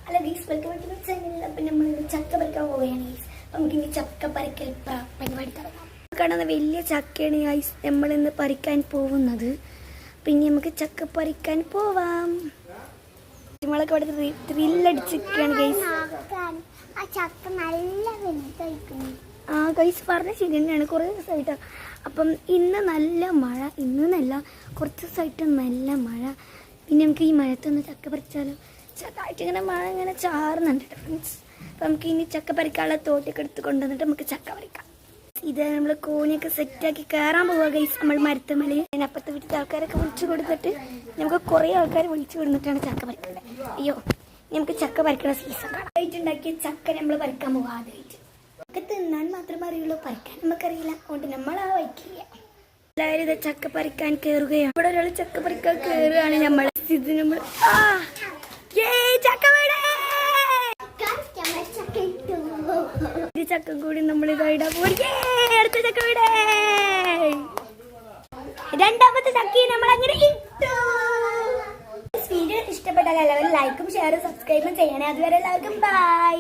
അല്ല guys, welcome back to my channel. അപ്പം നമ്മൾ ചക്ക പറിക്കാൻ പോവുകയാണ് ഗൈസ്. അപ്പം നമുക്കിനി ചക്ക പറിക്കൽ പരിപാടി തുടങ്ങാം. കാണുന്ന വലിയ ചക്കയാണ് ഗൈസ് നമ്മളിന്ന് പറിക്കാൻ പോകുന്നത്. പിന്നെ നമുക്ക് ചക്ക പറിക്കാൻ പോവാം. നമ്മളൊക്കെ ഇവിടെ ത്രില്ലടിച്ചിരിക്കുകയാണ് ഗൈസ്. ആ ഗൈസ് പറഞ്ഞ ശരി തന്നെയാണ്, കുറേ ദിവസമായിട്ടാണ്. അപ്പം ഇന്ന് നല്ല മഴ, ഇന്നല്ല കുറച്ച് ദിവസമായിട്ട് നല്ല മഴ. പിന്നെ നമുക്ക് ഈ മഴത്തൊന്ന് ചക്ക പറിച്ചാലോ? ചെറുതായിട്ട് ഇങ്ങനെ മഴ ഇങ്ങനെ ചാറുന്നുണ്ട് ഫ്രണ്ട്സ്. അപ്പം നമുക്ക് ഇനി ചക്ക പറിക്കാനുള്ള തോട്ടിയൊക്കെ എടുത്ത് കൊണ്ടുവന്നിട്ട് നമുക്ക് ചക്ക പറിക്കാം. ഇത് നമ്മൾ കോണിയൊക്കെ സെറ്റാക്കി കയറാൻ പോവുക ഗൈസ്. നമ്മൾ മരത്തമ്മല് അപ്പുറത്തെ വീട്ടിലെ ആൾക്കാരൊക്കെ വിളിച്ചു കൊടുത്തിട്ട് നമുക്ക് കുറേ ആൾക്കാർ വിളിച്ചു കൊടുത്തിട്ടാണ് ചക്ക പറിക്കുന്നത്. അയ്യോ, നമുക്ക് ചക്ക പറിക്കുന്ന സീസൺ കാണാം. ആയിട്ടുണ്ടാക്കിയ ചക്ക നമ്മൾ പറിക്കാൻ പോവുക. ആദ്യമായിട്ട് ഒക്കെ തിന്നാൻ മാത്രമേ അറിയുള്ളൂ, പറിക്കാൻ നമുക്കറിയില്ല. അതുകൊണ്ട് നമ്മൾ ആ വയ്ക്കില്ല. എല്ലാവരും ഇത് ചക്ക പറിക്കാൻ കയറുകയാണ്. ഇവിടെ ഒരാൾ ചക്ക പറിക്കാൻ കയറുകയാണ്. നമ്മൾ ഇത് നമ്മൾ ചക്ക കൂടി നമ്മൾ ഇതായിടാ പോയി. അടുത്ത ചക്ക വീടേ, രണ്ടാമത്തെ ചക്കയും നമ്മൾ അങ്ങനെ ഇട്ടു. വീഡിയോ ഇഷ്ടപ്പെട്ടാൽ എല്ലാവരും ലൈക്കും ഷെയറും സബ്സ്ക്രൈബും ചെയ്യണേ. അതുവരെ എല്ലാവർക്കും ബൈ.